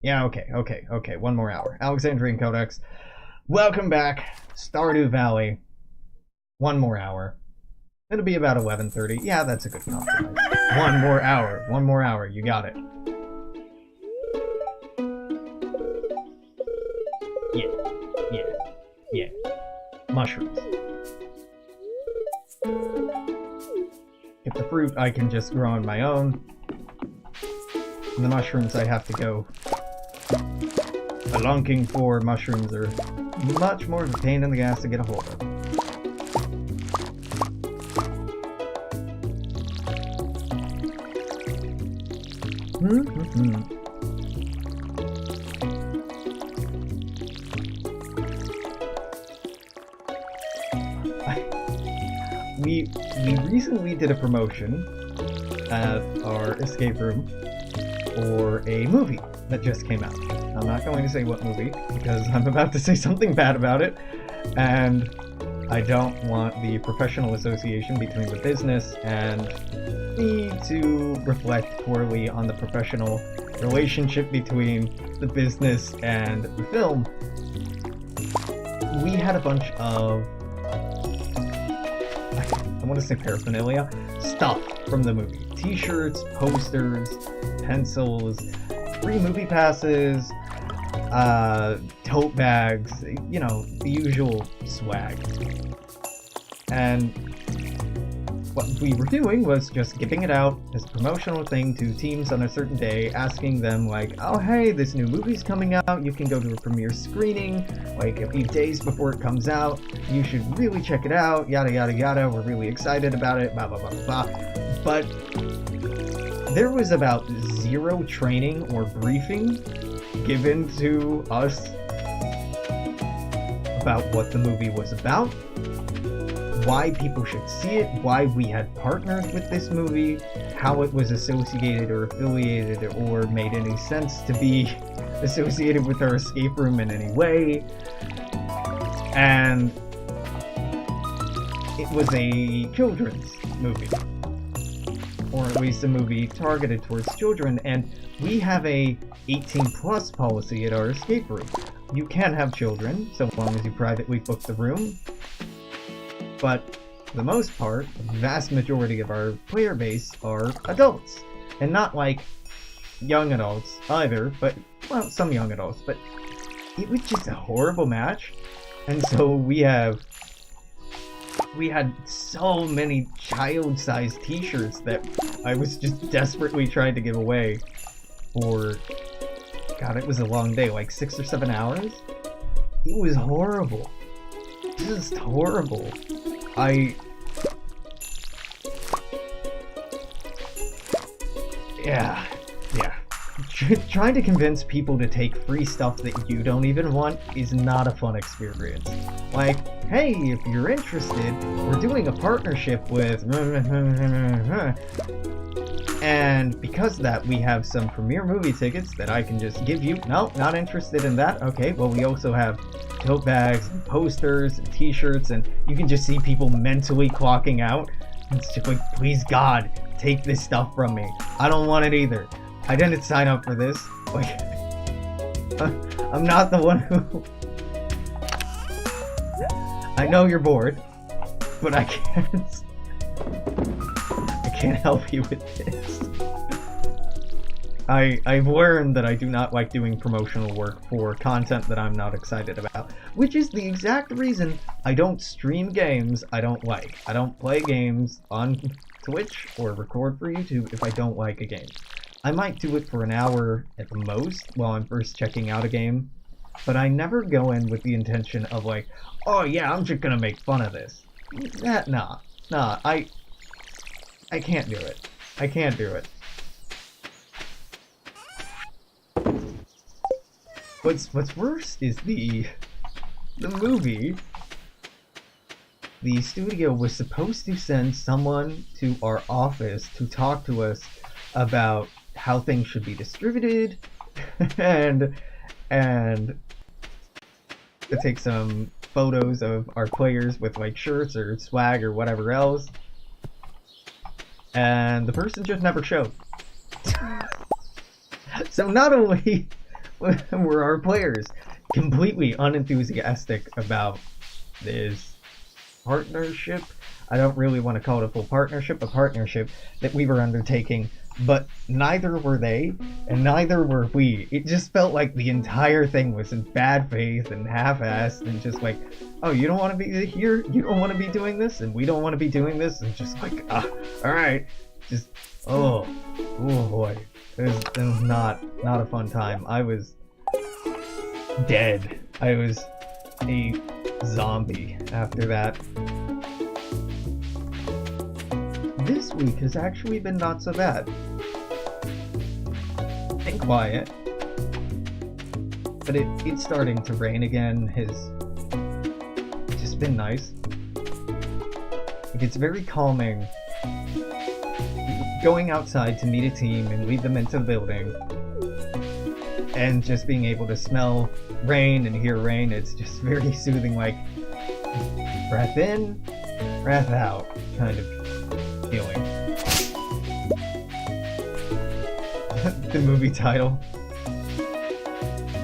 Yeah, okay. 1 more hour. Alexandrian Codex. Welcome back. Stardew Valley. 1 more hour. It'll be about 11:30. Yeah, that's a good compromise. 1 more hour. 1 more hour. You got it. Yeah. Mushrooms. If the fruit I can just grow on my own, and the mushrooms I have to go spelunking for. Mushrooms are much more of a pain in the ass to get a hold of. We recently did a promotion at our escape room for a movie that just came out. I'm not going to say what movie because I'm about to say something bad about it, and I don't want the professional association between the business and me to reflect poorly on the professional relationship between the business and the film. We had a bunch of, I want to say paraphernalia, stuff from the movie. T-shirts, posters, pencils, free movie passes, tote bags, you know, the usual swag. And what we were doing was just giving it out as a promotional thing to teams on a certain day, asking them like, oh hey, this new movie's coming out, you can go to a premiere screening like a few days before it comes out, you should really check it out, yada yada yada, we're really excited about it, blah blah blah blah. But there was about zero training or briefing given to us about what the movie was about, why people should see it, why we had partnered with this movie, how it was associated or affiliated or made any sense to be associated with our escape room in any way. And it was a children's movie, or at least a movie targeted towards children, and we have a 18+ policy at our escape room. You can have children so long as you privately book the room, but for the most part, the vast majority of our player base are adults, and not like young adults either, but, well, some young adults, but it was just a horrible match. And so we had so many child-sized t-shirts that I was just desperately trying to give away for, God, it was a long day, like 6 or 7 hours. It was horrible. Just horrible. Yeah. Trying to convince people to take free stuff that you don't even want is not a fun experience. Like, hey, if you're interested, we're doing a partnership with... And because of that, we have some premiere movie tickets that I can just give you. No, not interested in that. Okay, well, we also have tote bags and posters and t-shirts, and you can just see people mentally clocking out. It's just like, please God, take this stuff from me. I don't want it either. I didn't sign up for this. Like, I'm not the one who... I know you're bored, but I can't help you with this. I've learned that I do not like doing promotional work for content that I'm not excited about, which is the exact reason I don't stream games I don't like. I don't play games on Twitch or record for YouTube if I don't like a game. I might do it for an hour at the most while I'm first checking out a game, but I never go in with the intention of like, oh yeah, I'm just gonna make fun of this. Nah, I can't do it. I can't do it. What's worse is the movie. The studio was supposed to send someone to our office to talk to us about how things should be distributed and to take some photos of our players with like shirts or swag or whatever else. And the person just never showed. So not only were our players. Completely unenthusiastic about this partnership. I don't really want to call it a full partnership, a partnership that we were undertaking, but neither were they, and neither were we. It just felt like the entire thing was in bad faith and half-assed, and just like, oh, you don't want to be here? You don't want to be doing this? And we don't want to be doing this? And just like, alright. Just, oh boy. It was not a fun time. I was dead. I was a zombie after that. This week has actually been not so bad. And quiet. But it's starting to rain again has just been nice. Like, it's very calming going outside to meet a team and lead them into the building. And just being able to smell rain and hear rain, it's just very soothing, like breath in, breath out kind of feeling. The movie title.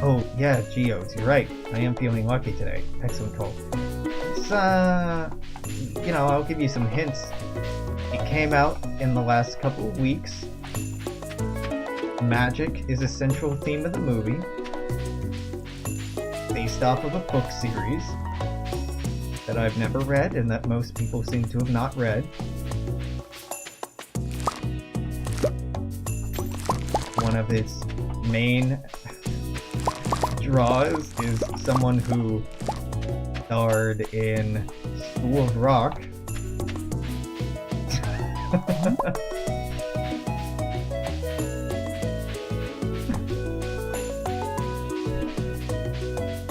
Oh yeah, Geodes, you're right. I am feeling lucky today. Excellent call. It's you know, I'll give you some hints. It came out in the last couple of weeks. Magic is a central theme of the movie, based off of a book series that I've never read and that most people seem to have not read. One of its main draws is someone who starred in School of Rock.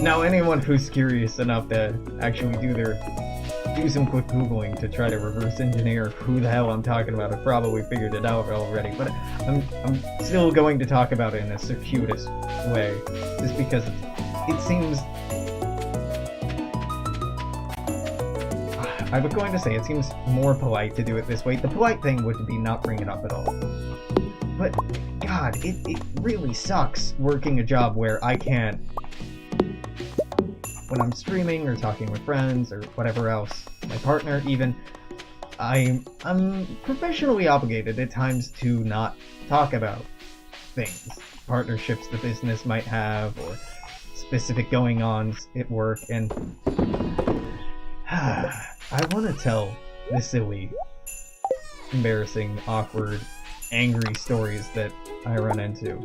Now, anyone who's curious enough to actually do some quick googling to try to reverse engineer who the hell I'm talking about, have probably figured it out already. But I'm still going to talk about it in a circuitous way, just because it seems. I was going to say it seems more polite to do it this way. The polite thing would be not bring it up at all. But God, it really sucks working a job where I can't. When I'm streaming or talking with friends or whatever else, my partner even, I'm professionally obligated at times to not talk about things, partnerships the business might have, or specific going-ons at work, and I want to tell the silly, embarrassing, awkward, angry stories that I run into.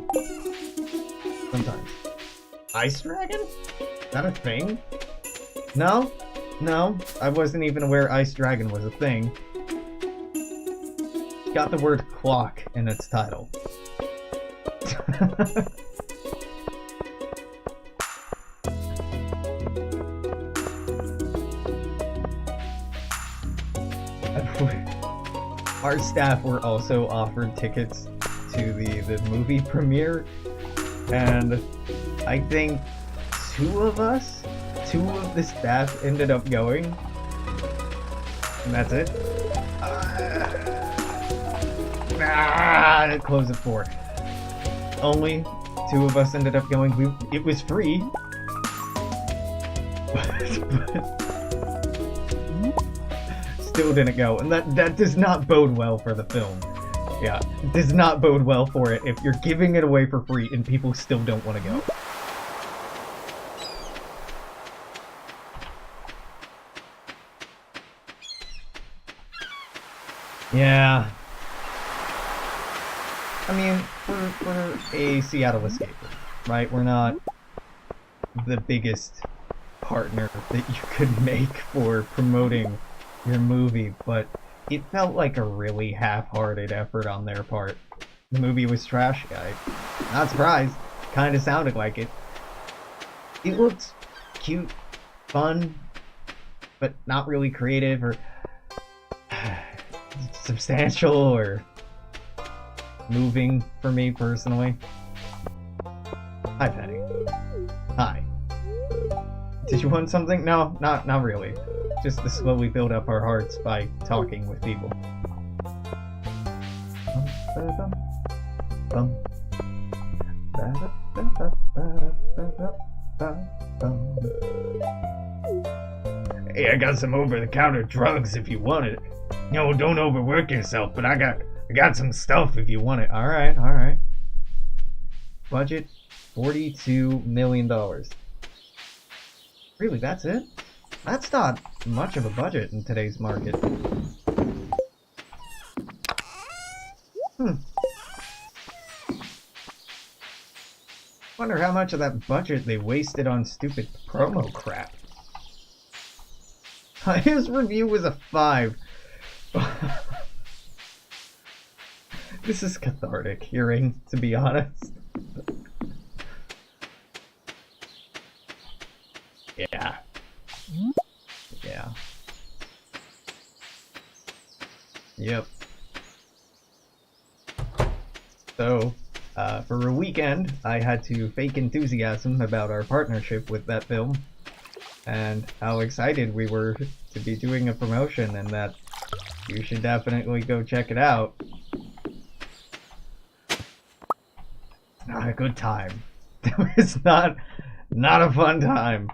Sometimes. Ice Dragon? Is that a thing? No, I wasn't even aware Ice Dragon was a thing. It's got the word clock in its title. Our staff were also offered tickets to the movie premiere, and I think two of the staff ended up going, and that's it. It closed at 4. Only 2 of us ended up going. It was free, but still didn't go, and that does not bode well for the film. Yeah, it does not bode well for it if you're giving it away for free and people still don't want to go. Yeah. I mean, we're a Seattle escaper, right? We're not the biggest partner that you could make for promoting your movie, but it felt like a really half-hearted effort on their part. The movie was trash, I'm not surprised. Kinda sounded like it. It looked cute, fun, but not really creative or substantial or moving for me personally. Hi, Penny. Hi. Did you want something? No, not really. Just to slowly build up our hearts by talking with people. Bum, ba-dum, bum, ba-da-da-da. Hey, I got some over-the-counter drugs if you want it. No, don't overwork yourself, but I got some stuff if you want it. Alright, alright. Budget $42 million. Really, that's it? That's not much of a budget in today's market. Wonder how much of that budget they wasted on stupid promo crap. His review was a 5. This is cathartic hearing, to be honest. Yeah. Yeah. Yep. So, for a weekend, I had to fake enthusiasm about our partnership with that film, and how excited we were to be doing a promotion, and that you should definitely go check it out. Not a good time. It's not a fun time.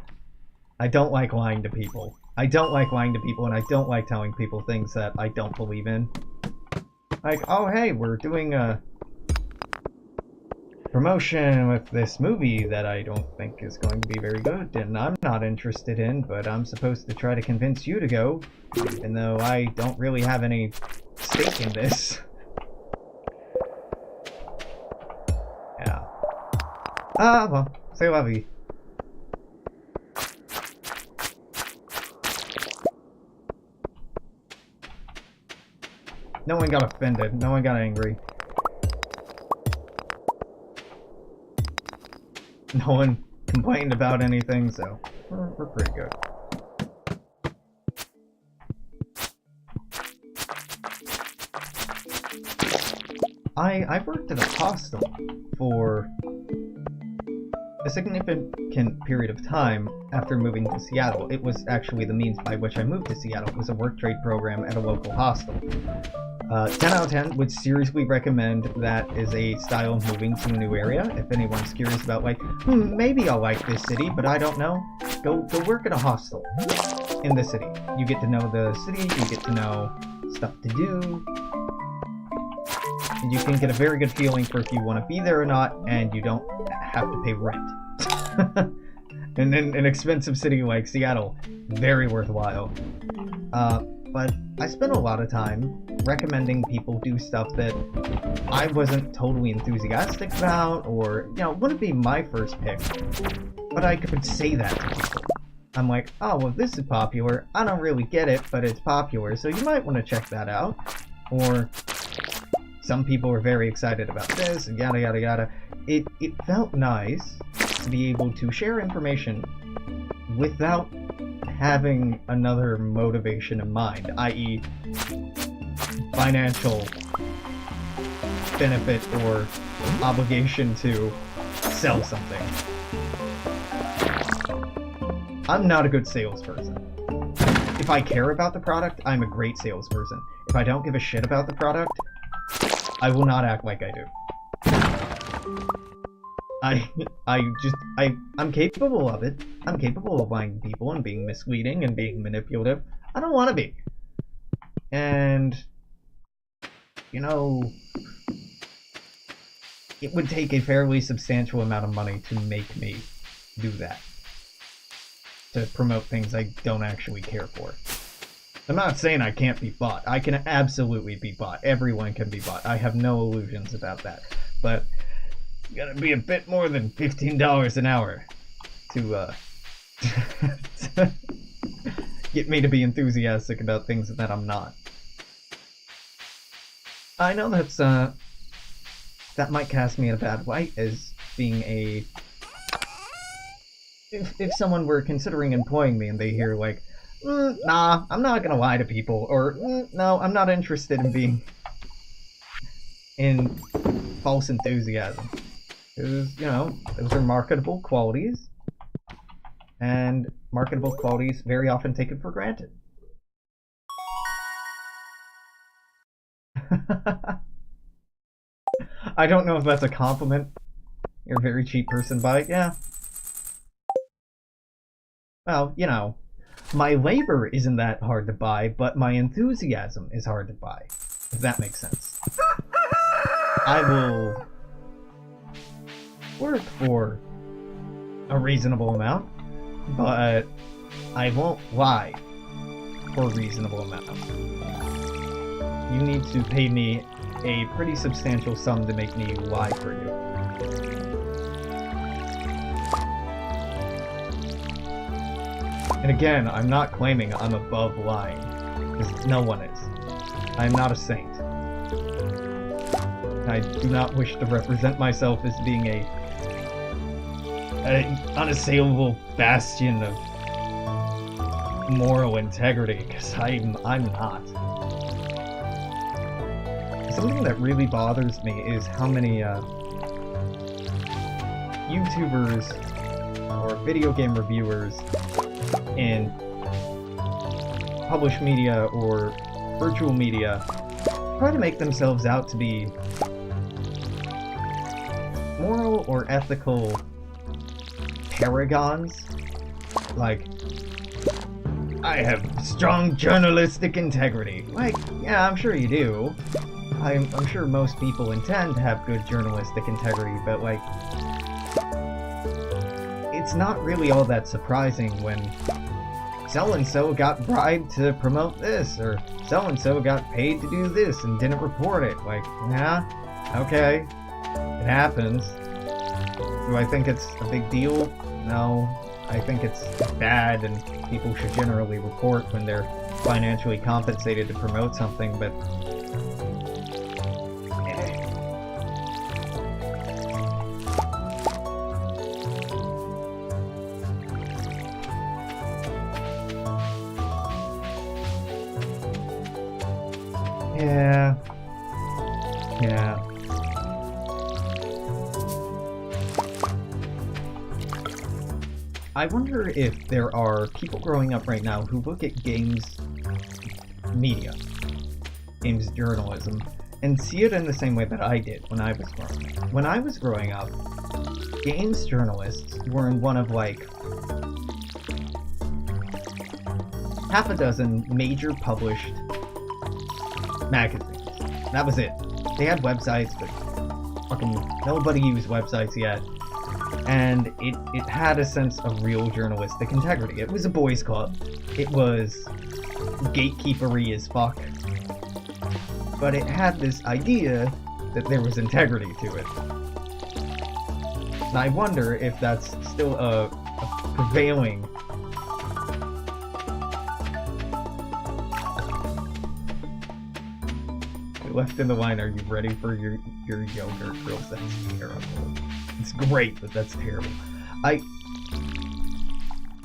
I don't like lying to people. I don't like lying to people, and I don't like telling people things that I don't believe in. Like, oh hey, we're doing a promotion with this movie that I don't think is going to be very good, and I'm not interested in, but I'm supposed to try to convince you to go, even though I don't really have any stake in this. Yeah. Ah, well, c'est la vie. No one got offended. No one got angry. No one complained about anything, so we're pretty good. I worked at a hostel for a significant period of time after moving to Seattle. It was actually the means by which I moved to Seattle. It was a work trade program at a local hostel. 10 out of 10 would seriously recommend that as a style of moving to a new area. If anyone's curious about, like, maybe I'll like this city, but I don't know, go work at a hostel in the city. You get to know the city, you get to know stuff to do, and you can get a very good feeling for if you want to be there or not, and you don't have to pay rent. And in an expensive city like Seattle, very worthwhile. But I spent a lot of time recommending people do stuff that I wasn't totally enthusiastic about, or, wouldn't be my first pick. But I could say that to people. I'm like, oh, well, this is popular. I don't really get it, but it's popular, so you might want to check that out. Or, some people were very excited about this, and yada yada yada. It felt nice to be able to share information without having another motivation in mind, i.e. financial benefit or obligation to sell something. I'm not a good salesperson. If I care about the product, I'm a great salesperson. If I don't give a shit about the product, I will not act like I do. I'm capable of it. I'm capable of lying to people and being misleading and being manipulative. I don't want to be. And, it would take a fairly substantial amount of money to make me do that. To promote things I don't actually care for. I'm not saying I can't be bought. I can absolutely be bought. Everyone can be bought. I have no illusions about that. But it's gotta be a bit more than $15 an hour to get me to be enthusiastic about things that I'm not. I know that's that might cast me in a bad light as being a... If someone were considering employing me and they hear, like, nah, I'm not gonna lie to people, or no, I'm not interested in being in false enthusiasm. Because, those are marketable qualities, and marketable qualities very often taken for granted. I don't know if that's a compliment. You're a very cheap person to buy. Yeah. Well, you know, my labor isn't that hard to buy, but my enthusiasm is hard to buy. If that makes sense. I will work for a reasonable amount, but I won't lie for a reasonable amount. You need to pay me a pretty substantial sum to make me lie for you. And again, I'm not claiming I'm above lying, because no one is. I'm not a saint. I do not wish to represent myself as being an unassailable bastion of moral integrity, because I'm not. Something that really bothers me is how many YouTubers or video game reviewers in published media or virtual media try to make themselves out to be moral or ethical paragons. Like, I have strong journalistic integrity. Like, yeah, I'm sure you do. I'm sure most people intend to have good journalistic integrity, but like, it's not really all that surprising when so-and-so got bribed to promote this, or so-and-so got paid to do this and didn't report it. Like, yeah, okay, it happens. Do I think it's a big deal? No. I think it's bad, and people should generally report when they're financially compensated to promote something, but yeah. I wonder if there are people growing up right now who look at games media, games journalism, and see it in the same way that I did when I was growing up. When I was growing up, games journalists were in one of like half a dozen major published magazines. That was it. They had websites, but fucking nobody used websites yet. And it had a sense of real journalistic integrity. It was a boys' club. It was gatekeepery as fuck. But it had this idea that there was integrity to it. And I wonder if that's still a prevailing left in the line. Are you ready for your yogurt, girls? That's terrible. It's great, but that's terrible.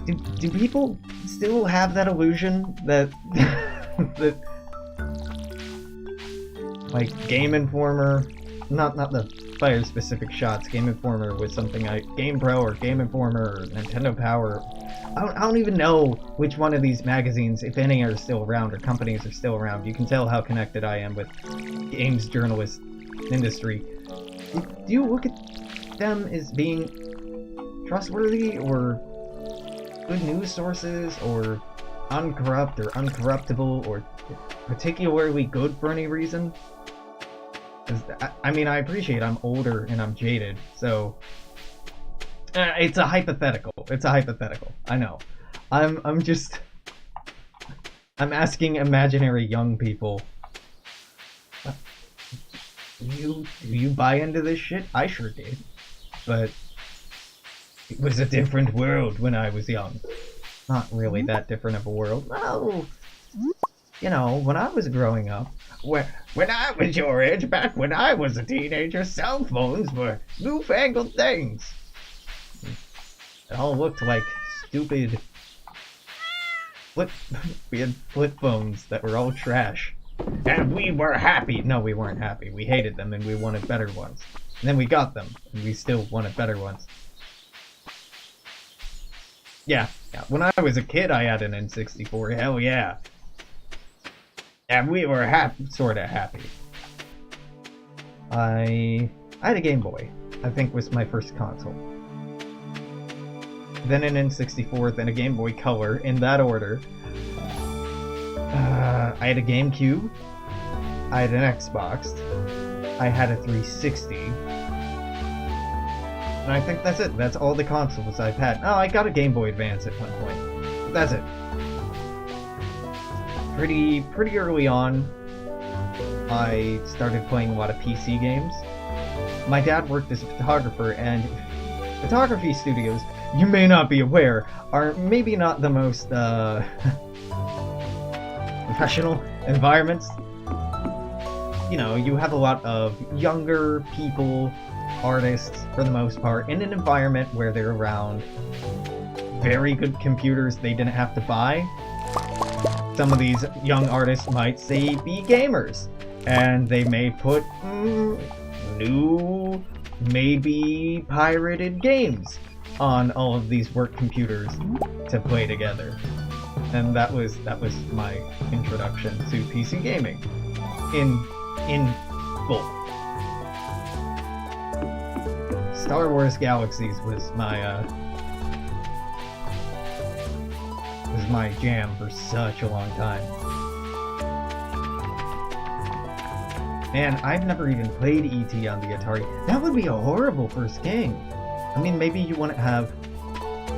Do people still have that illusion that that like Game Informer, not the fire specific shots, Game Informer was something like GamePro or Game Informer or Nintendo Power. I don't even know which one of these magazines, if any, are still around or companies are still around. You can tell how connected I am with games journalist industry. Do you look at them as being trustworthy or good news sources or uncorrupt or uncorruptible or particularly good for any reason? I mean, I appreciate I'm older and I'm jaded, so it's a hypothetical. It's a hypothetical. I know. I'm asking imaginary young people. Do you buy into this shit? I sure did. But it was a different world when I was young. Not really that different of a world. Well, you know, when I was growing up, when I was your age, back when I was a teenager, cell phones were newfangled things. It all looked like stupid we had flip phones that were all trash. And we were happy. No, we weren't happy. We hated them and we wanted better ones. And then we got them and we still wanted better ones. Yeah. When I was a kid, I had an N64. Hell yeah. And we were sorta happy. I had a Game Boy. I think, was my first console. Then an N64, then a Game Boy Color, in that order. I had a GameCube. I had an Xbox. I had a 360. And I think that's it. That's all the consoles I've had. Oh, I got a Game Boy Advance at one point. But that's it. Pretty early on, I started playing a lot of PC games. My dad worked as a photographer, and photography studios, you may not be aware, are maybe not the most professional environments. You know, you have a lot of younger people, artists, for the most part, in an environment where they're around very good computers they didn't have to buy. Some of these young artists might say be gamers, and they may put new, maybe pirated games on all of these work computers to play together. And that was my introduction to PC gaming in full. Star Wars Galaxies was my jam for such a long time. Man, I've never even played E.T. on the Atari. That would be a horrible first game. I mean, maybe you wouldn't have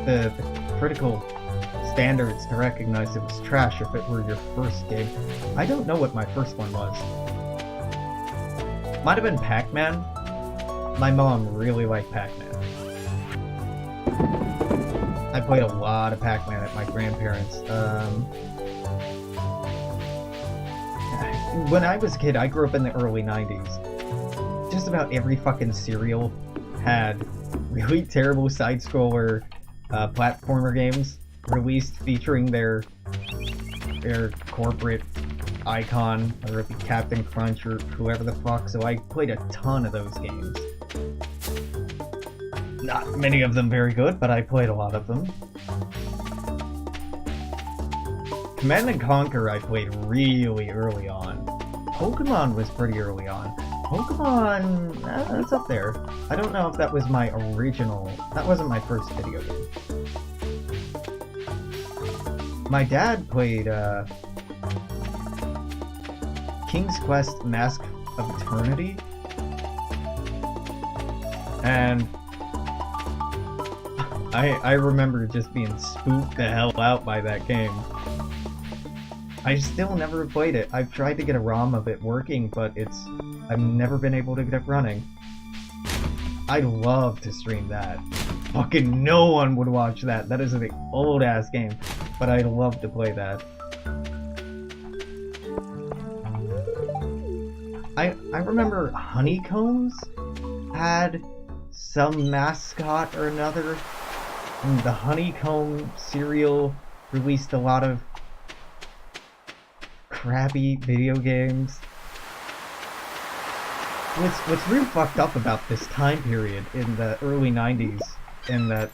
the critical standards to recognize it was trash if it were your first game. I don't know what my first one was. Might have been Pac-Man. My mom really liked Pac-Man. I played a lot of Pac-Man at my grandparents'. When I was a kid, I grew up in the early 90s. Just about every fucking cereal had really terrible side-scroller platformer games released featuring their corporate icon, whether it be Captain Crunch or whoever the fuck, so I played a ton of those games. Not many of them very good, but I played a lot of them. Command & Conquer I played really early on. Pokemon was pretty early on. Pokemon, that's up there. I don't know if that was my original... That wasn't my first video game. My dad played King's Quest Mask of Eternity. And I remember just being spooked the hell out by that game. I still never played it. I've tried to get a ROM of it working, but I've never been able to get it running. I'd love to stream that. Fucking no one would watch that. That is an old ass game, but I'd love to play that. I remember Honeycombs had some mascot or another. And the Honeycomb cereal released a lot of crappy video games. What's really fucked up about this time period in the early 90s, in that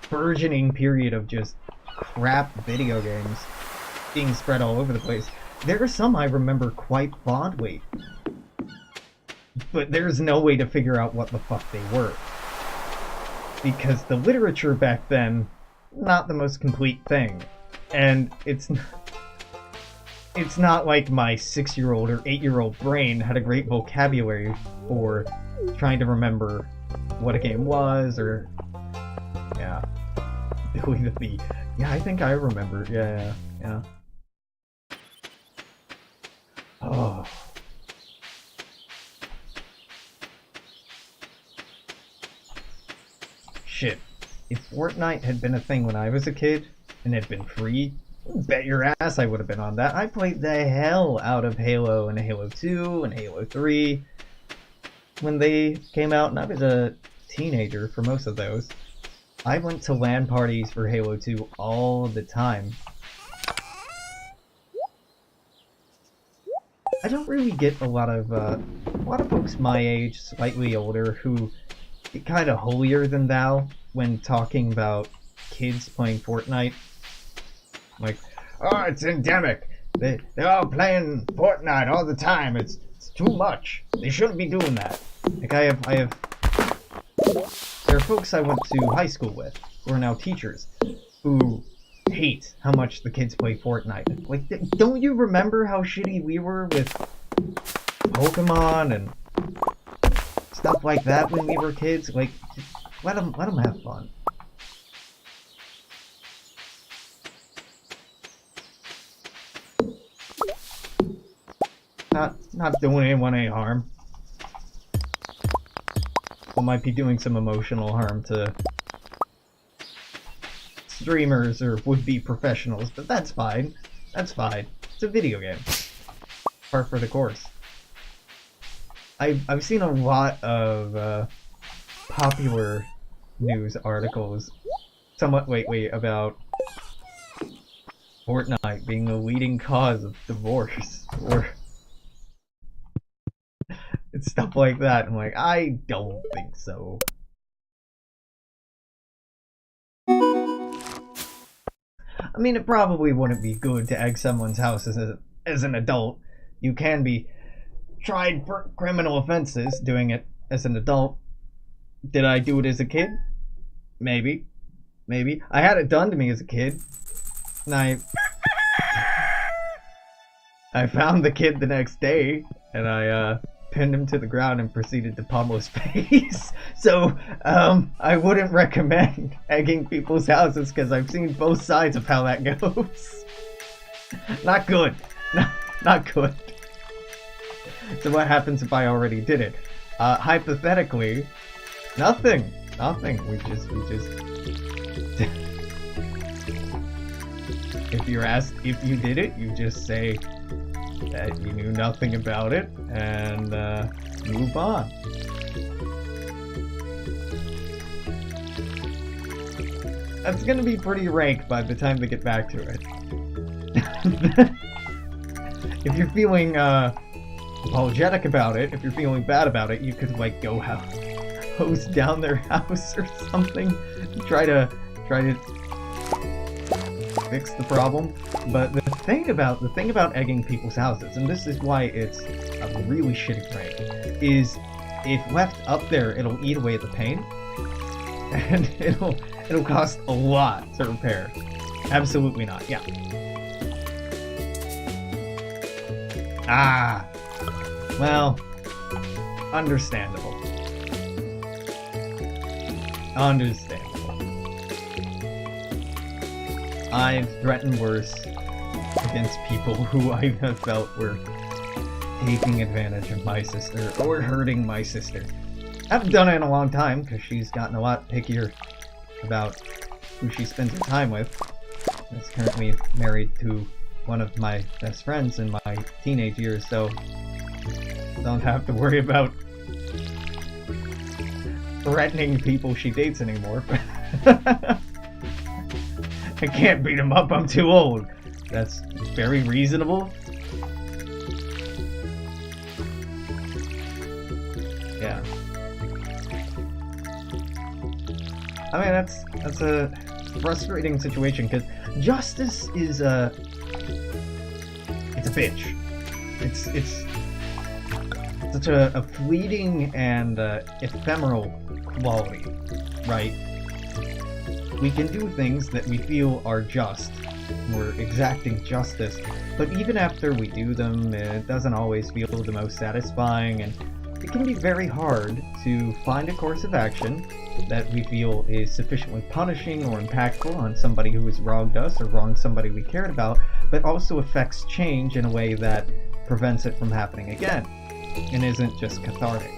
burgeoning period of just crap video games being spread all over the place, there are some I remember quite fondly, but there's no way to figure out what the fuck they were. Because the literature back then, not the most complete thing. And it's not like my 6-year-old or 8-year-old brain had a great vocabulary for trying to remember what a game was, or... Yeah. Billy the Bee. Yeah, I think I remember. Yeah. Oh... Shit. If Fortnite had been a thing when I was a kid, and had been free, bet your ass I would have been on that. I played the hell out of Halo and Halo 2 and Halo 3 when they came out, and I was a teenager for most of those. I went to LAN parties for Halo 2 all the time. I don't really get a lot of folks my age, slightly older, who get kind of holier than thou when talking about kids playing Fortnite. Like, oh, it's endemic. They're all playing Fortnite all the time. It's too much. They shouldn't be doing that. Like, I have There are folks I went to high school with, who are now teachers, who hate how much the kids play Fortnite. Like, don't you remember how shitty we were with Pokemon and stuff like that when we were kids? Like, let them have fun. Not doing anyone any harm. Well, might be doing some emotional harm to streamers or would-be professionals, but that's fine. That's fine. It's a video game. Par for the course. I've seen a lot of popular news articles, somewhat about Fortnite being the leading cause of divorce, or it's stuff like that. I'm like, I don't think so. I mean, it probably wouldn't be good to egg someone's house as an adult. You can be tried for criminal offenses doing it as an adult. Did I do it as a kid? Maybe. Maybe. I had it done to me as a kid. And I found the kid the next day, and I pinned him to the ground and proceeded to pummel his face. So, I wouldn't recommend egging people's houses because I've seen both sides of how that goes. Not good. Not good. So what happens if I already did it? Hypothetically, nothing. We just if you're asked if you did it, you just say that you knew nothing about it and move on. That's gonna be pretty rank by the time they get back to it. If you're feeling apologetic about it, if you're feeling bad about it, you could like go hose down their house or something, try to fix the problem. But the thing about egging people's houses, and this is why it's a really shitty prank, is if left up there, it'll eat away at the paint, and it'll cost a lot to repair. Absolutely not. Yeah. Ah. Well, understandable. I've threatened worse against people who I have felt were taking advantage of my sister or hurting my sister. I haven't done it in a long time because she's gotten a lot pickier about who she spends her time with. She's currently married to one of my best friends in my teenage years, so don't have to worry about threatening people she dates anymore. I can't beat him up, I'm too old. That's very reasonable. Yeah. I mean, that's a frustrating situation, because justice is it's a bitch. It's such a fleeting and ephemeral quality, right? We can do things that we feel are just. We're exacting justice, but even after we do them, it doesn't always feel the most satisfying, and it can be very hard to find a course of action that we feel is sufficiently punishing or impactful on somebody who has wronged us or wronged somebody we cared about, but also affects change in a way that prevents it from happening again, and isn't just cathartic.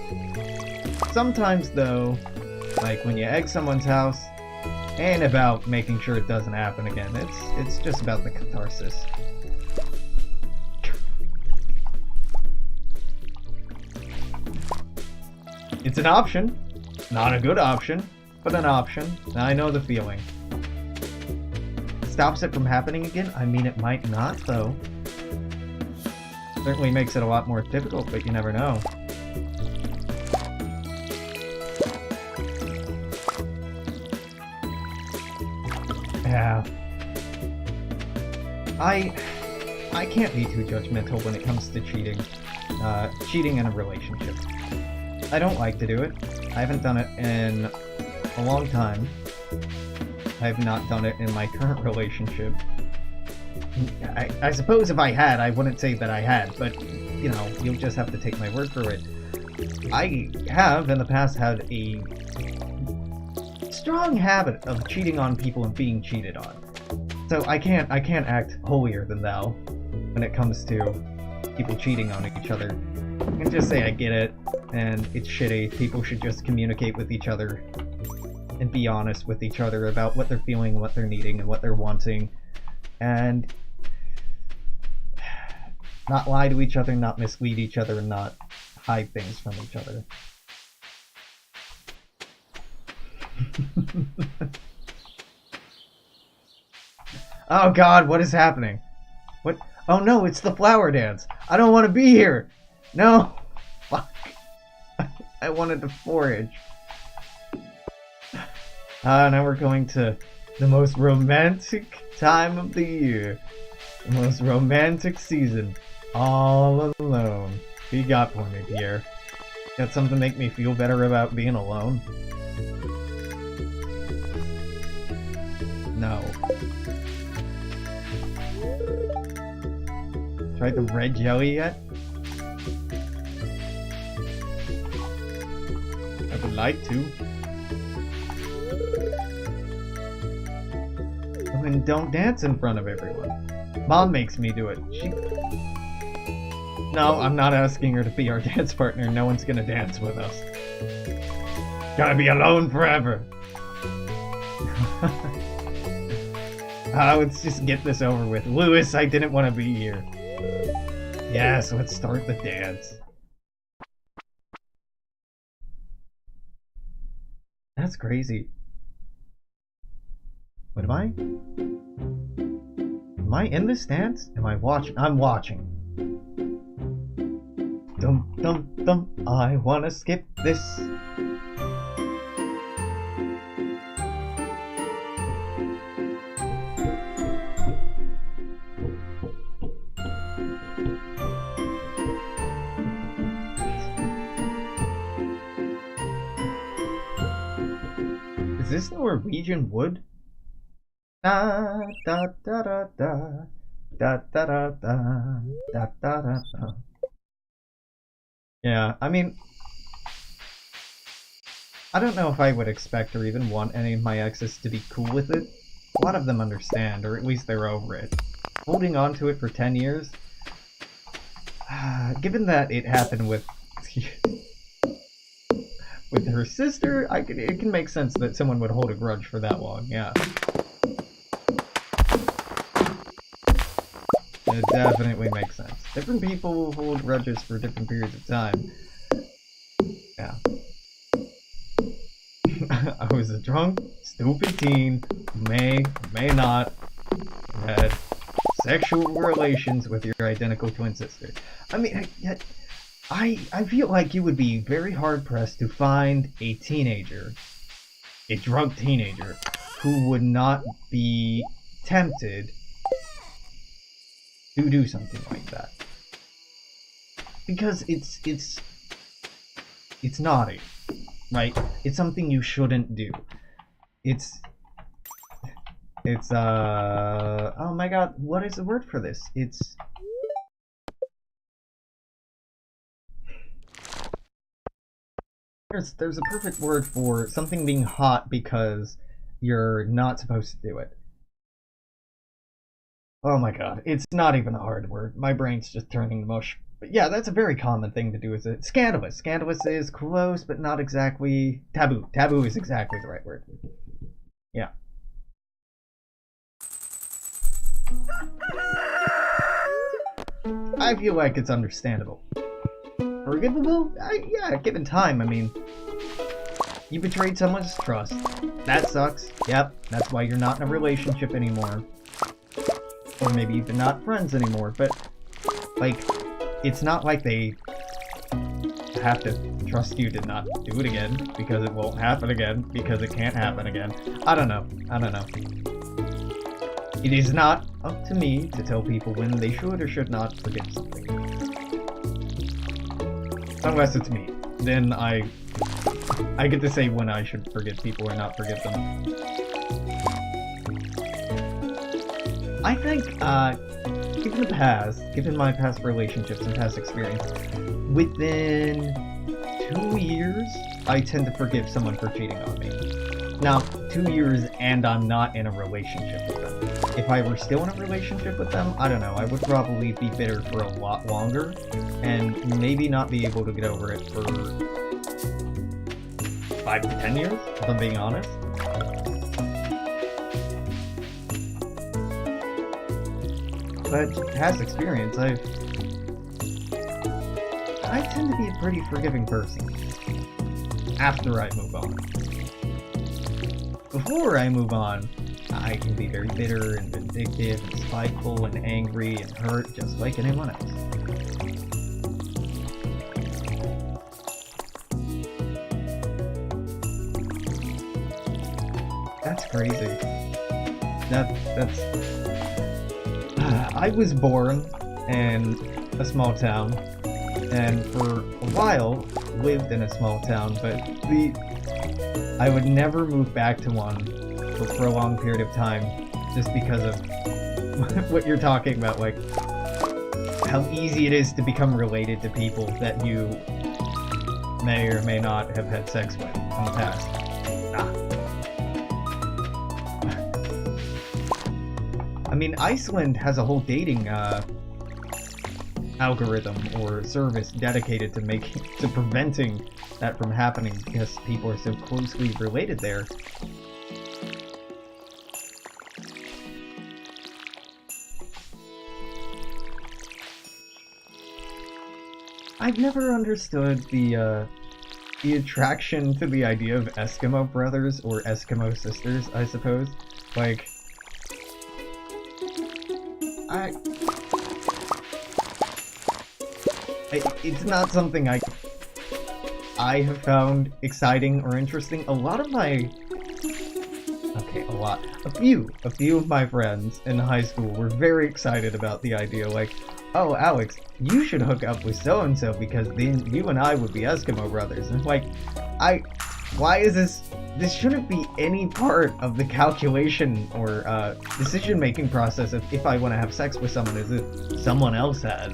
Sometimes, though, like when you egg someone's house, ain't about making sure it doesn't happen again. It's just about the catharsis. It's an option. Not a good option, but an option. I know the feeling. Stops it from happening again? I mean, it might not, though. Certainly makes it a lot more difficult, but you never know. Yeah. I can't be too judgmental when it comes to cheating. Cheating in a relationship. I don't like to do it. I haven't done it in a long time. I have not done it in my current relationship. I suppose if I had, I wouldn't say that I had, but, you know, you'll just have to take my word for it. I have, in the past, had a strong habit of cheating on people and being cheated on. So I can't act holier than thou when it comes to people cheating on each other. I can just say I get it, and it's shitty. People should just communicate with each other and be honest with each other about what they're feeling, what they're needing, and what they're wanting. And not lie to each other, not mislead each other, and not hide things from each other. Oh god, what is happening? What? Oh no, it's the flower dance. I don't want to be here. No. Fuck. I wanted to forage. Now we're going to the most romantic time of the year. The most romantic season. All alone. What you got for me, Pierre? Got something to make me feel better about being alone? No. Tried the red jelly yet? I would like to. And then don't dance in front of everyone. Mom makes me do it. No, I'm not asking her to be our dance partner. No one's gonna dance with us. Gotta be alone forever. Let's just get this over with. Lewis, I didn't want to be here. Yes, let's start the dance. That's crazy. What am I? Am I in this dance? Am I watching? I'm watching. Dum dum dum, I wanna skip this. Is this Norwegian wood? Da da da da da da da da da da da da. Yeah, I mean, I don't know if I would expect or even want any of my exes to be cool with it. A lot of them understand, or at least they're over it. Holding on to it for 10 years? Given that it happened with with her sister, it can make sense that someone would hold a grudge for that long, yeah. It definitely makes sense. Different people hold grudges for different periods of time. Yeah. I was a drunk, stupid teen who may not have had sexual relations with your identical twin sister. I mean, I feel like you would be very hard-pressed to find a teenager, a drunk teenager, who would not be tempted to do something like that. Because it's naughty, right? It's something you shouldn't do. It's oh my god, what is the word for this? There's a perfect word for something being hot because you're not supposed to do it. Oh my god, it's not even a hard word. My brain's just turning to mush. But yeah, that's a very common thing to do, is it? Scandalous. Scandalous is close, but not exactly. Taboo. Taboo is exactly the right word. Yeah. I feel like it's understandable. Forgivable? Yeah, given time, I mean. You betrayed someone's trust. That sucks. Yep, that's why you're not in a relationship anymore. Or maybe even not friends anymore, but, like, it's not like they have to trust you to not do it again, because it won't happen again, because it can't happen again. I don't know. It is not up to me to tell people when they should or should not forgive something. Unless it's me. Then I I get to say when I should forgive people or not forgive them. I think, given my past relationships and past experience, within 2 years, I tend to forgive someone for cheating on me. Now, 2 years and I'm not in a relationship with them. If I were still in a relationship with them, I don't know, I would probably be bitter for a lot longer, and maybe not be able to get over it for 5 to 10 years, if I'm being honest. But past experience, I tend to be a pretty forgiving person after I move on. Before I move on, I can be very bitter and vindictive and spiteful and angry and hurt just like anyone else. That's crazy. That's... I was born in a small town, and for a while lived in a small town, but I would never move back to one for a prolonged period of time just because of what you're talking about, like how easy it is to become related to people that you may or may not have had sex with in the past. I mean, Iceland has a whole dating algorithm or service dedicated to preventing that from happening because people are so closely related there. I've never understood the attraction to the idea of Eskimo brothers or Eskimo sisters, I suppose. Like, it's not something I have found exciting or interesting. A few of my friends in high school were very excited about the idea, like, oh, Alex, you should hook up with so-and-so because then you and I would be Eskimo brothers. And like, why is this shouldn't be any part of the calculation or decision-making process of if I want to have sex with someone as if someone else has.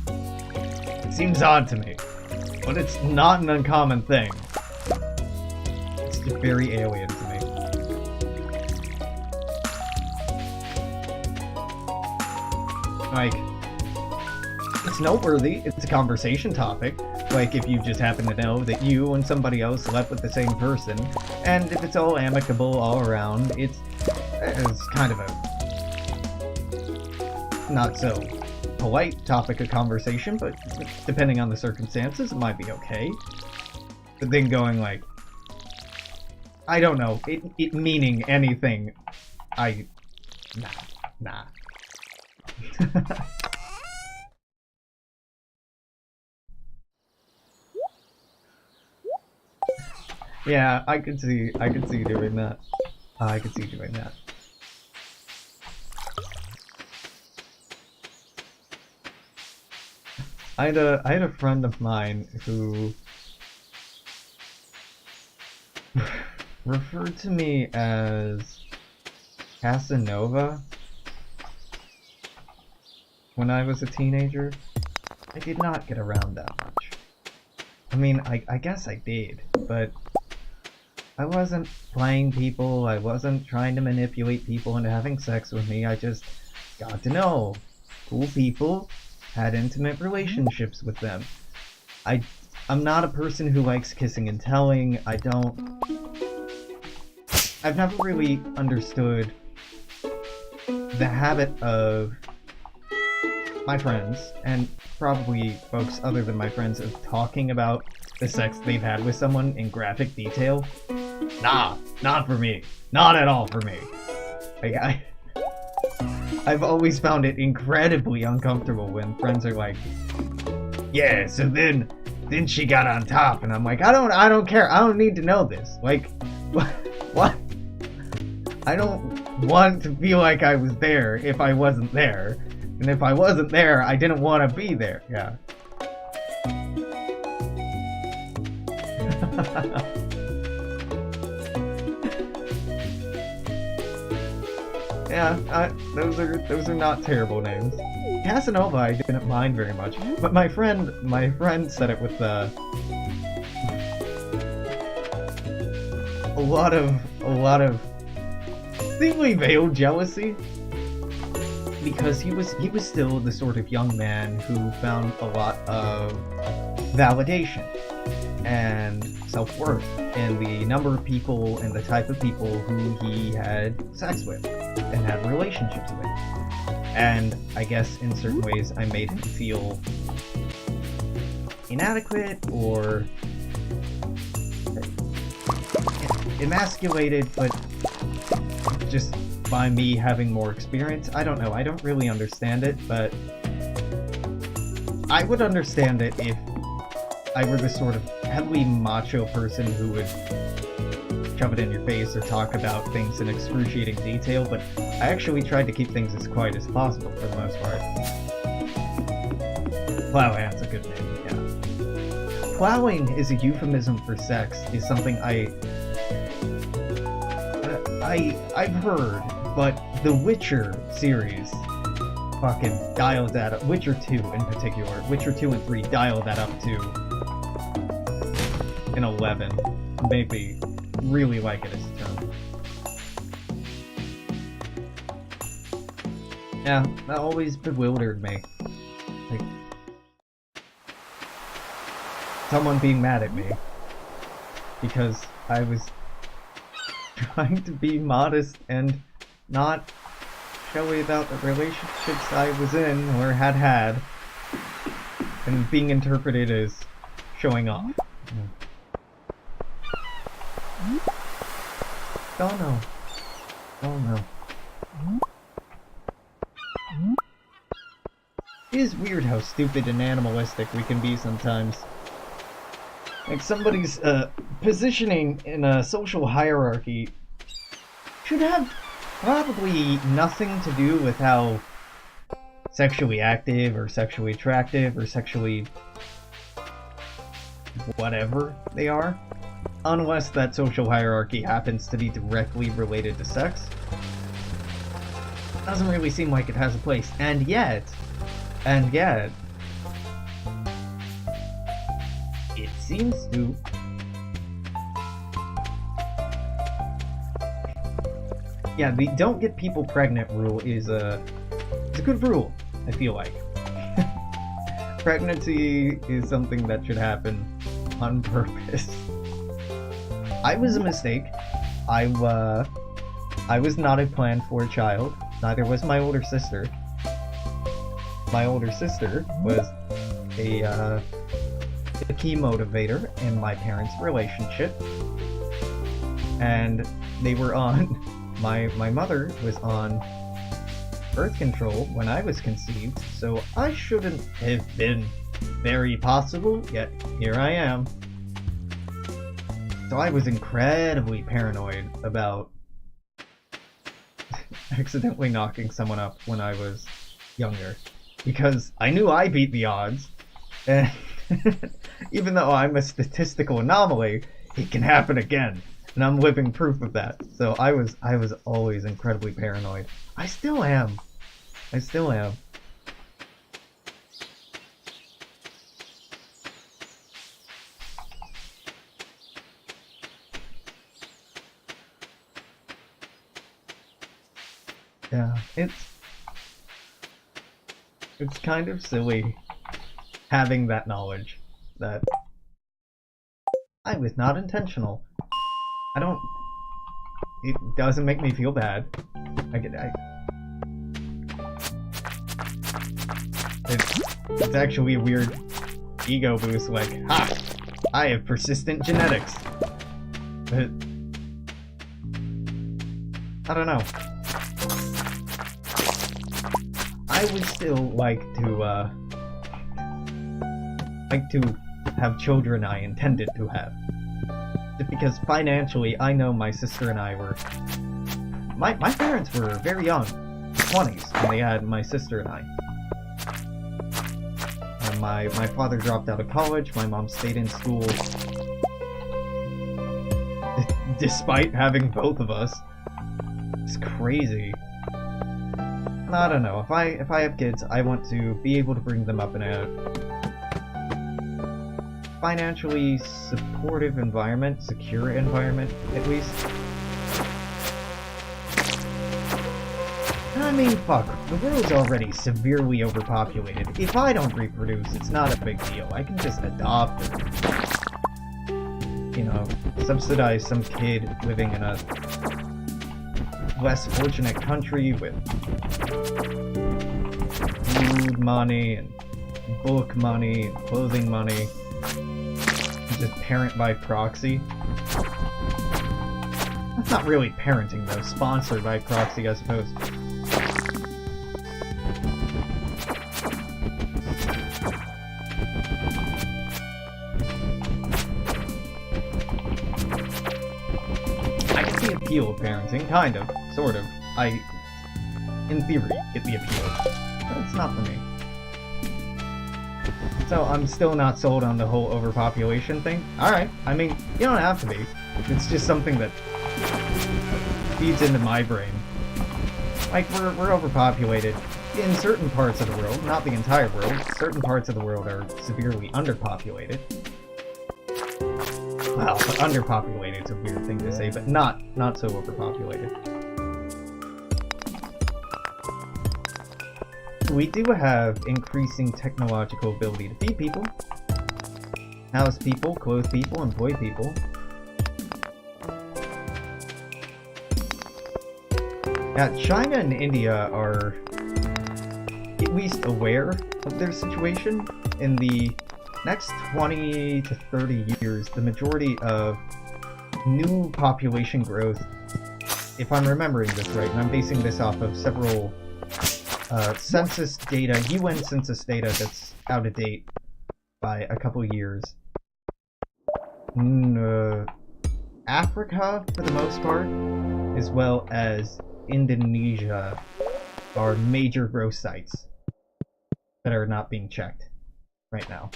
It seems odd to me, but it's not an uncommon thing. It's just very alien to me. Like, it's noteworthy, it's a conversation topic. Like, if you just happen to know that you and somebody else slept with the same person, and if it's all amicable all around, it's kind of a not so polite topic of conversation, but depending on the circumstances, it might be okay. But then going like, I don't know, it meaning anything, nah. Yeah, I could see doing that. I could see doing that. I had a friend of mine who referred to me as Casanova when I was a teenager. I did not get around that much. I mean, I guess I did, but I wasn't playing people, I wasn't trying to manipulate people into having sex with me, I just got to know cool people, had intimate relationships with them. I'm not a person who likes kissing and telling, I've never really understood the habit of my friends, and probably folks other than my friends, of talking about the sex they've had with someone in graphic detail. Nah, not for me. Not at all for me. Like, I've always found it incredibly uncomfortable when friends are like, yeah, so then she got on top, and I'm like, I don't care. I don't need to know this. Like, what? I don't want to feel like I was there if I wasn't there. And if I wasn't there, I didn't want to be there. Yeah. Yeah, those are not terrible names. Casanova I didn't mind very much, but my friend said it with a lot of seemingly veiled jealousy, because he was still the sort of young man who found a lot of validation and self-worth in the number of people and the type of people who he had sex with and had relationships with. And I guess in certain ways I made him feel inadequate or emasculated, but just by me having more experience. I don't know, I don't really understand it, but I would understand it if I were the sort of heavily macho person who would shove it in your face or talk about things in excruciating detail, but I actually tried to keep things as quiet as possible for the most part. Plowhand's a good name, yeah. Plowing is a euphemism for sex is something I've heard, but the Witcher series fucking dialed that up. Witcher 2 in particular. Witcher 2 and 3 dialed that up to an 11. Maybe really like it as a term. Yeah, that always bewildered me. Like, someone being mad at me because I was trying to be modest and not showy about the relationships I was in or had, and being interpreted as showing off. Oh no. Oh no. It is weird how stupid and animalistic we can be sometimes. Like, somebody's positioning in a social hierarchy should have probably nothing to do with how sexually active or sexually attractive or sexually whatever they are, unless that social hierarchy happens to be directly related to sex. Doesn't really seem like it has a place, and yet, it seems to. Yeah, the don't get people pregnant rule is a good rule, I feel like. Pregnancy is something that should happen on purpose. I was a mistake. I was not a plan for a child. Neither was my older sister. My older sister was a key motivator in my parents' relationship, and they were on. My mother was on birth control when I was conceived, so I shouldn't have been very possible, yet here I am. So I was incredibly paranoid about accidentally knocking someone up when I was younger, because I knew I beat the odds, and even though I'm a statistical anomaly, it can happen again. And I'm living proof of that. So I was always incredibly paranoid. I still am. Yeah, it's kind of silly having that knowledge that I was not intentional. It doesn't make me feel bad. It's actually a weird ego boost, like, ha! I have persistent genetics. But I don't know. I would still like to have children I intended to have. Just because financially, I know my sister and I were... My parents were very young, 20s, when they had my sister and I. My father dropped out of college, my mom stayed in school. despite having both of us. It's crazy. I don't know. If I have kids, I want to be able to bring them up in a financially supportive environment, secure environment, at least. I mean, fuck, the world's already severely overpopulated. If I don't reproduce, it's not a big deal. I can just adopt or, you know, subsidize some kid living in a less fortunate country with food money and book money and clothing money. Just parent by proxy. That's not really parenting though, sponsored by proxy I suppose. I can see the appeal of parenting, kind of, sort of. I, in theory, get the appeal. But it's not for me. So I'm still not sold on the whole overpopulation thing. Alright, I mean, you don't have to be. It's just something that feeds into my brain. Like, we're overpopulated in certain parts of the world, not the entire world. Certain parts of the world are severely underpopulated. Well, underpopulated is a weird thing to say, but not so overpopulated. We do have increasing technological ability to feed people, house people, clothe people, employ people. Now, China and India are at least aware of their situation. In the next 20 to 30 years, the majority of new population growth, if I'm remembering this right, and I'm basing this off of several census data, UN census data that's out of date by a couple years. Africa, for the most part, as well as Indonesia, are major growth sites that are not being checked right now.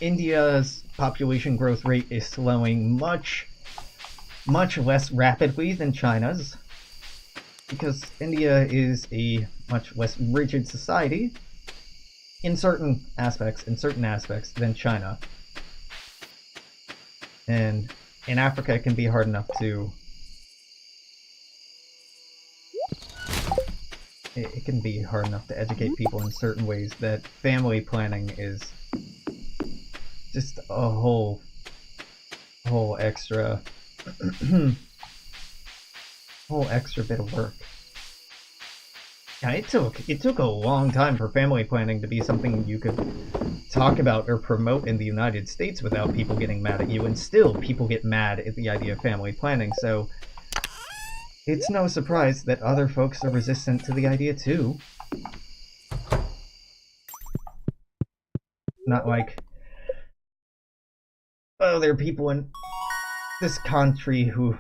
India's population growth rate is slowing much less rapidly than China's, because India is a much less rigid society in certain aspects than China. And in Africa it can be hard enough to educate people in certain ways that family planning is just a whole extra whole extra bit of work. Yeah, it took a long time for family planning to be something you could talk about or promote in the United States without people getting mad at you, and still people get mad at the idea of family planning, so it's no surprise that other folks are resistant to the idea too. Not like, oh, there are people in this country who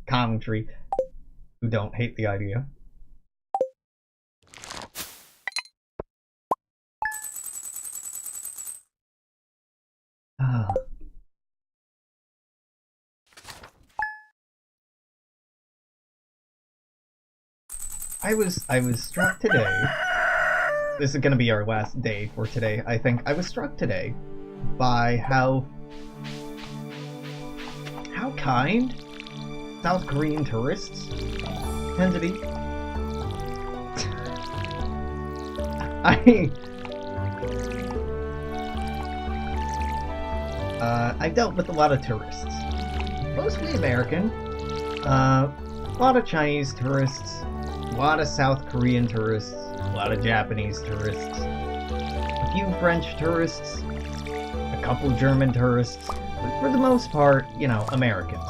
don't hate the idea. I was struck today. This is gonna be our last day for today, I think. I was struck today by how kind South Korean tourists tend to be. I dealt with a lot of tourists, mostly American, a lot of Chinese tourists, a lot of South Korean tourists, a lot of Japanese tourists, a few French tourists, a couple German tourists, but for the most part, you know, Americans.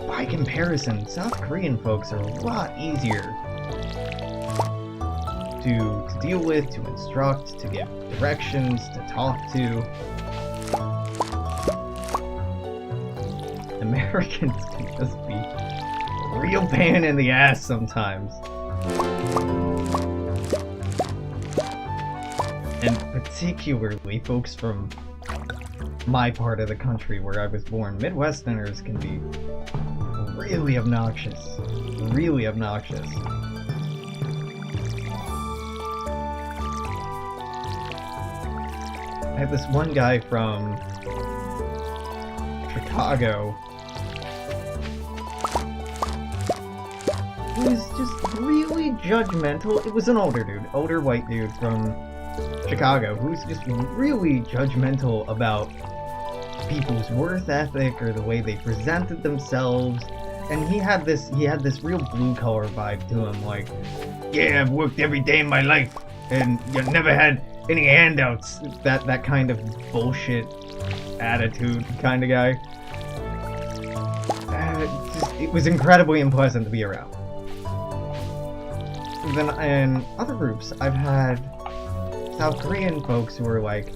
By comparison, South Korean folks are a lot easier to deal with, to instruct, to give directions, to talk to. Americans can just be a real pain in the ass sometimes. And particularly folks from my part of the country where I was born, Midwesterners can be really obnoxious. Really obnoxious. I had this one guy from Chicago who was just really judgmental. It was an older dude, older white dude from Chicago, who was just really judgmental about people's worth ethic or the way they presented themselves. And he had this real blue collar vibe to him, like, yeah, I've worked every day in my life and you never had any handouts. That kind of bullshit attitude kind of guy. It was incredibly unpleasant to be around. Then in other groups, I've had South Korean folks who are like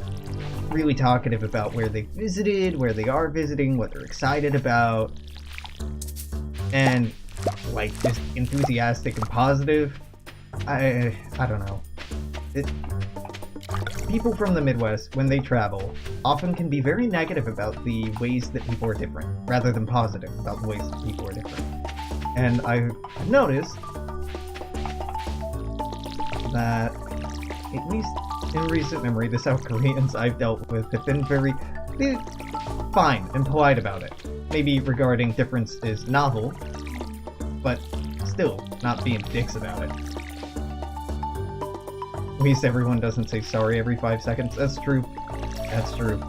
really talkative about where they visited, where they are visiting, what they're excited about, and like just enthusiastic and positive. I don't know. People from the Midwest, when they travel, often can be very negative about the ways that people are different, rather than positive about the ways that people are different. And I've noticed that, at least in recent memory, the South Koreans I've dealt with have been very fine and polite about it. Maybe regarding difference is novel, but still not being dicks about it. At least everyone doesn't say sorry every 5 seconds. That's true. That's true.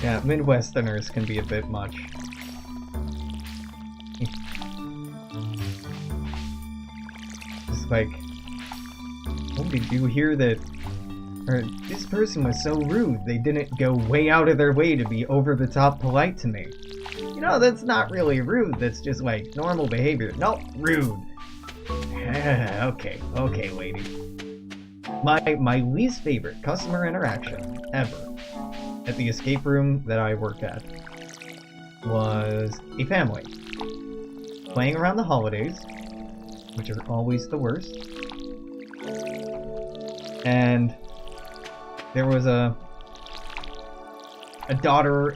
Yeah, Midwesterners can be a bit much. It's like, oh, did you hear that? Or, this person was so rude, they didn't go way out of their way to be over-the-top polite to me. You know, that's not really rude, that's just like normal behavior. No, rude. Okay, lady. My least favorite customer interaction ever at the escape room that I worked at was a family playing around the holidays, which are always the worst. And there was a daughter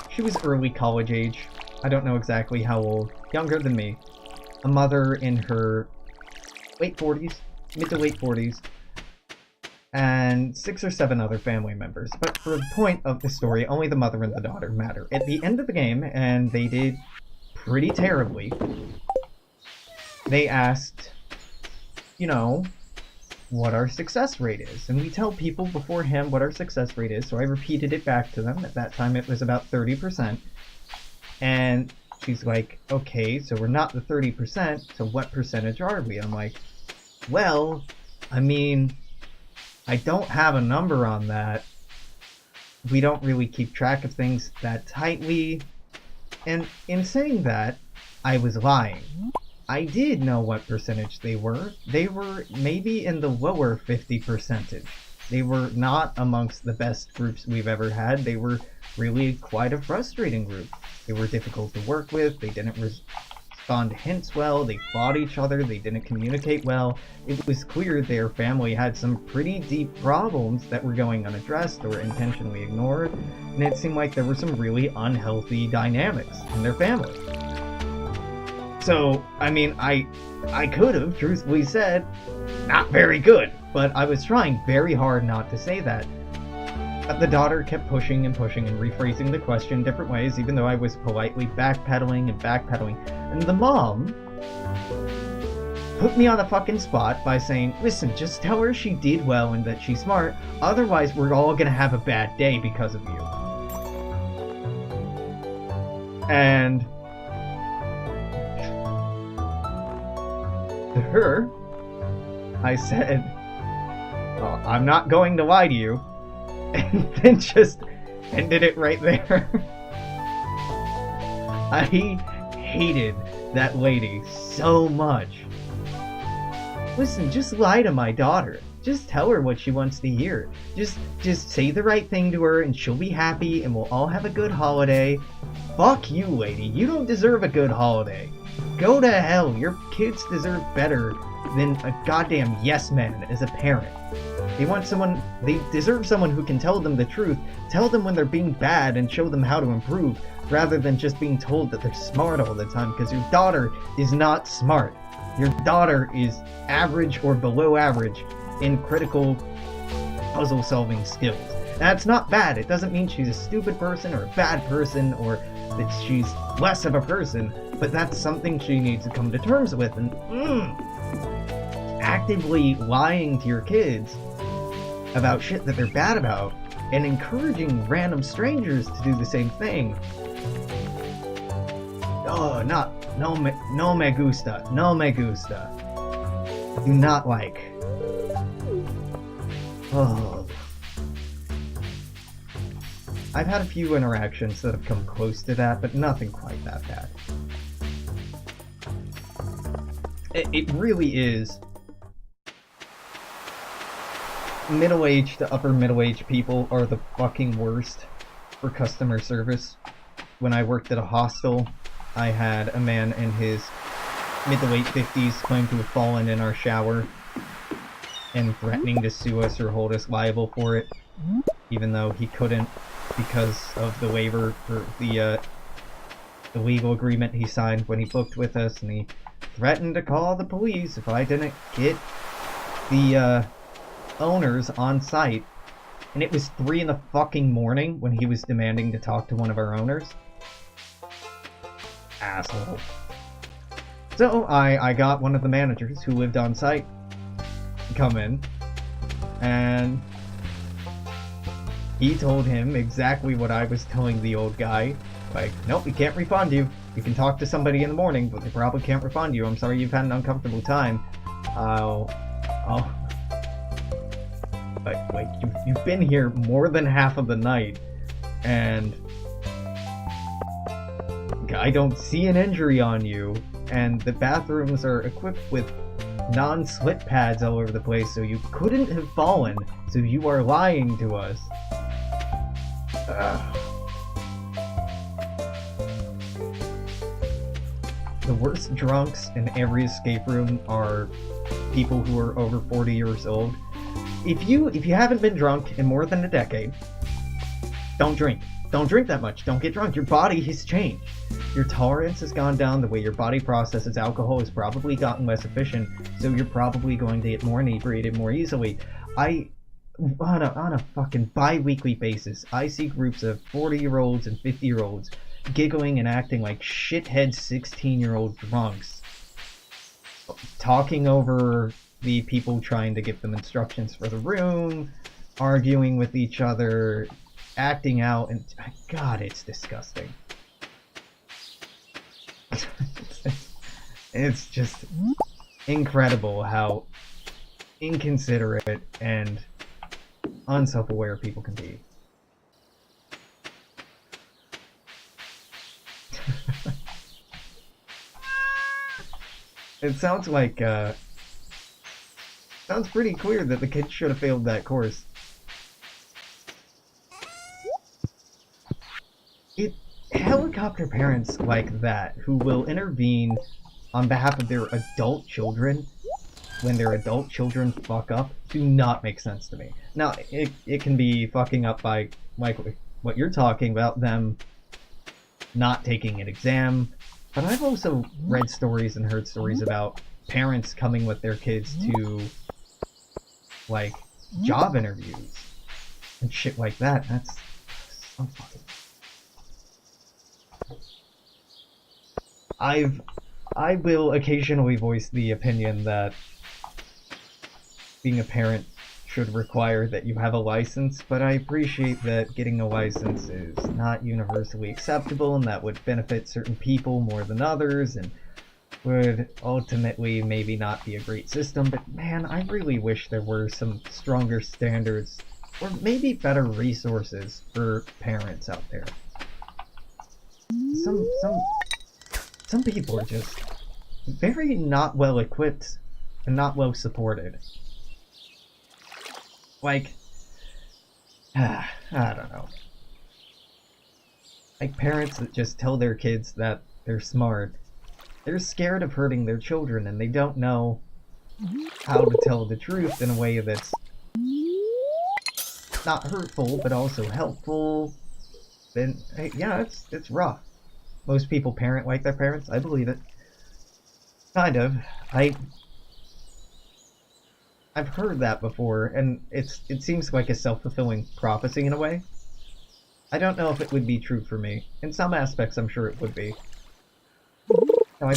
she was early college age. I don't know exactly how old. Younger than me. A mother in her late 40s, mid to late 40s. And 6 or 7 other family members. But for the point of the story, only the mother and the daughter matter. At the end of the game, and they did pretty terribly, they asked, you know, what our success rate is. And we tell people beforehand what our success rate is, so I repeated it back to them. At that time it was about 30%. And she's like, okay, so we're not the 30%, so what percentage are we? I'm like, well, I mean, I don't have a number on that. We don't really keep track of things that tightly. And in saying that, I was lying. I did know what percentage they were. They were maybe in the lower 50%. They were not amongst the best groups we've ever had. They were really quite a frustrating group. They were difficult to work with. They didn't respond to hints well. They fought each other. They didn't communicate well. It was clear their family had some pretty deep problems that were going unaddressed or intentionally ignored. And it seemed like there were some really unhealthy dynamics in their family. So, I mean, I could have truthfully said, not very good, but I was trying very hard not to say that. But the daughter kept pushing and rephrasing the question different ways, even though I was politely backpedaling. And the mom put me on the fucking spot by saying, listen, just tell her she did well and that she's smart, otherwise we're all gonna have a bad day because of you. And to her, I said, well, I'm not going to lie to you, and then just ended it right there. I hated that lady so much. Listen, just lie to my daughter. Just tell her what she wants to hear. Just say the right thing to her and she'll be happy and we'll all have a good holiday. Fuck you, lady. You don't deserve a good holiday. Go to hell. Your kids deserve better than a goddamn yes man as a parent. They deserve someone who can tell them the truth, tell them when they're being bad, and show them how to improve, rather than just being told that they're smart all the time, because your daughter is not smart. Your daughter is average or below average in critical puzzle-solving skills. That's not bad. It doesn't mean she's a stupid person or a bad person or that she's less of a person, but that's something she needs to come to terms with. And actively lying to your kids about shit that they're bad about and encouraging random strangers to do the same thing. Oh, no me gusta. No me gusta. Do not like. Oh. I've had a few interactions that have come close to that, but nothing quite that bad. It really is. Middle-aged to upper middle-aged people are the fucking worst for customer service. When I worked at a hostel, I had a man in his mid to late 50s claim to have fallen in our shower and threatening to sue us or hold us liable for it, even though he couldn't because of the waiver for the legal agreement he signed when he booked with us, and he threatened to call the police if I didn't get the owners on site. And it was 3 in the fucking morning when he was demanding to talk to one of our owners. Asshole. So I got one of the managers who lived on site to come in, and he told him exactly what I was telling the old guy. Like, nope, we can't refund you. You can talk to somebody in the morning, but they probably can't refund you. I'm sorry you've had an uncomfortable time. Like, you've been here more than half of the night, and I don't see an injury on you, and the bathrooms are equipped with non-slip pads all over the place, so you couldn't have fallen, so you are lying to us. The worst drunks in every escape room are people who are over 40 years old. If you haven't been drunk in more than a decade, don't drink. Don't drink that much. Don't get drunk. Your body has changed. Your tolerance has gone down. The way your body processes alcohol has probably gotten less efficient, so you're probably going to get more inebriated more easily. On a fucking bi-weekly basis, I see groups of 40-year-olds and 50-year-olds giggling and acting like shithead 16-year-old drunks, talking over the people trying to give them instructions for the room, arguing with each other, acting out, and God, it's disgusting. It's just incredible how inconsiderate and unself-aware people can be. It sounds like, sounds pretty clear that the kid should have failed that course. Helicopter parents like that, who will intervene on behalf of their adult children when their adult children fuck up, do not make sense to me. Now, it can be fucking up by, like, what you're talking about, them not taking an exam, but I've also read stories and heard stories about parents coming with their kids to, like, job interviews and shit like that. That's so fucking... I will occasionally voice the opinion that being a parent should require that you have a license, but I appreciate that getting a license is not universally acceptable, and that would benefit certain people more than others, and would ultimately maybe not be a great system. But man, I really wish there were some stronger standards, or maybe better resources for parents out there. Some people are just very not well equipped and not well supported. Like, I don't know. Like parents that just tell their kids that they're smart. They're scared of hurting their children, and they don't know how to tell the truth in a way that's not hurtful, but also helpful, then yeah, it's rough. Most people parent like their parents. I believe it. Kind of. I've heard that before, and it seems like a self-fulfilling prophecy in a way. I don't know if it would be true for me. In some aspects, I'm sure it would be. No, I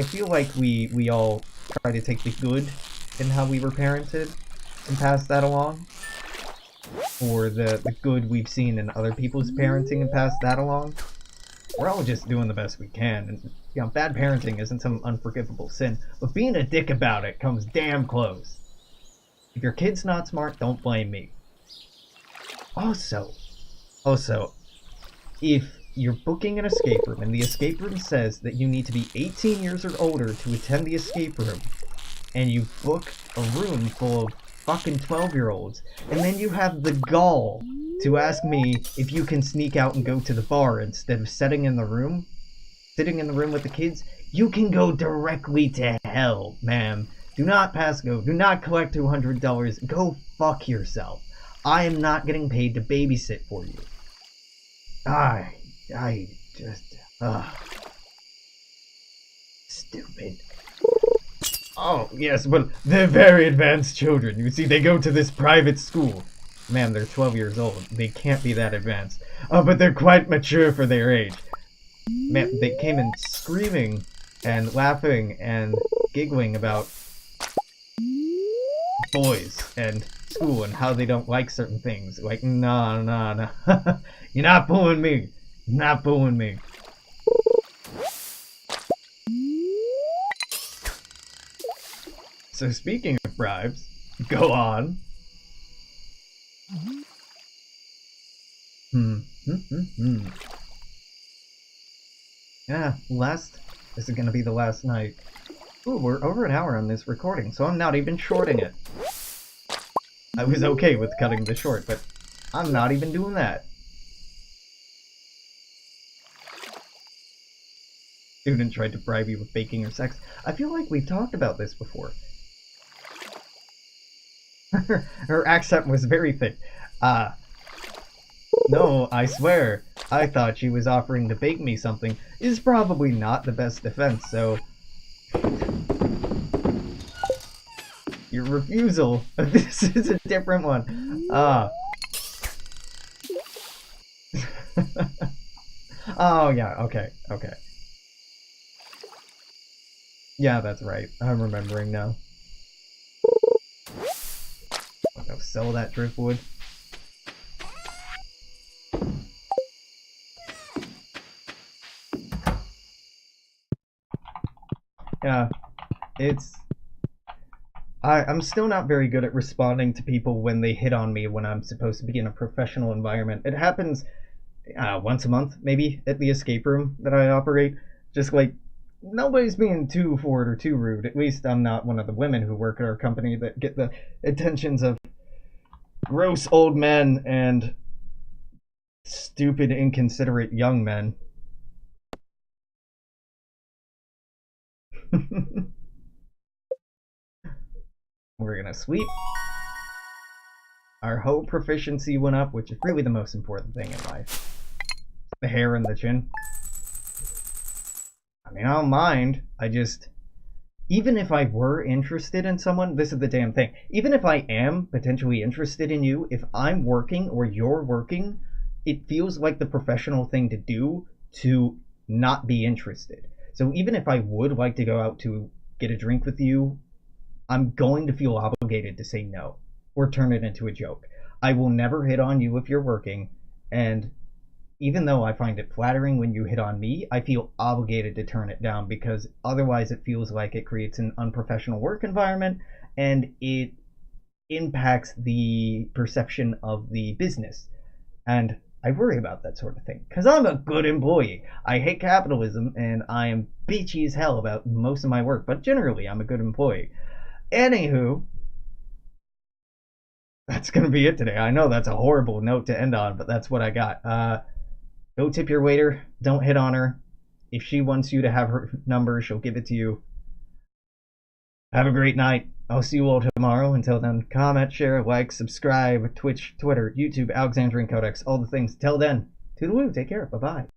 feel like we all try to take the good in how we were parented and pass that along. Or the good we've seen in other people's parenting and pass that along. We're all just doing the best we can, and bad parenting isn't some unforgivable sin, but being a dick about it comes damn close. If your kid's not smart, don't blame me. Also, if you're booking an escape room and the escape room says that you need to be 18 years or older to attend the escape room, and you book a room full of fucking 12-year-olds, and then you have the gall to ask me if you can sneak out and go to the bar instead of sitting in the room with the kids, you can go directly to hell, ma'am. Do not pass go. Do not collect $200. Go fuck yourself. I am not getting paid to babysit for you. I just, stupid. Oh, yes, well, they're very advanced children. You see, they go to this private school. Man, they're 12 years old. They can't be that advanced. Oh, but they're quite mature for their age. Man, they came in screaming and laughing and giggling about boys and school and how they don't like certain things. Like, no. You're not fooling me. Not fooling me. So speaking of bribes, go on. Yeah, this is gonna be the last night. Ooh, we're over an hour on this recording, so I'm not even shorting it. I was okay with cutting this short, but I'm not even doing that. Student tried to bribe you with baking or sex. I feel like we've talked about this before. Her accent was very thick. No, I swear. I thought she was offering to bake me something. Is probably not the best defense, so... Your refusal. This is a different one. Oh, yeah, okay. Yeah, that's right. I'm remembering now. I'll go sell that driftwood. Yeah, I'm still not very good at responding to people when they hit on me when I'm supposed to be in a professional environment. It happens once a month, maybe, at the escape room that I operate. Just like, nobody's being too forward or too rude. At least I'm not one of the women who work at our company that get the attentions of gross old men and stupid, inconsiderate young men. We're gonna sweep. Our hoe proficiency went up, which is really the most important thing in life. The hair and the chin. I mean, I don't mind. Even if I were interested in someone, this is the damn thing. Even if I am potentially interested in you, if I'm working or you're working, it feels like the professional thing to do to not be interested. So even if I would like to go out to get a drink with you, I'm going to feel obligated to say no or turn it into a joke. I will never hit on you if you're working, and even though I find it flattering when you hit on me, I feel obligated to turn it down because otherwise it feels like it creates an unprofessional work environment and it impacts the perception of the business. And I worry about that sort of thing because I'm a good employee. I hate capitalism and I am bitchy as hell about most of my work, but generally I'm a good employee. Anywho, that's gonna be it today. I know that's a horrible note to end on, but that's what I got. Go tip your waiter. Don't hit on her. If she wants you to have her number, she'll give it to you. Have a great night. I'll see you all tomorrow. Until then, comment, share, like, subscribe, Twitch, Twitter, YouTube, Alexandrian Codex, all the things. Till then, toodaloo, take care, bye-bye.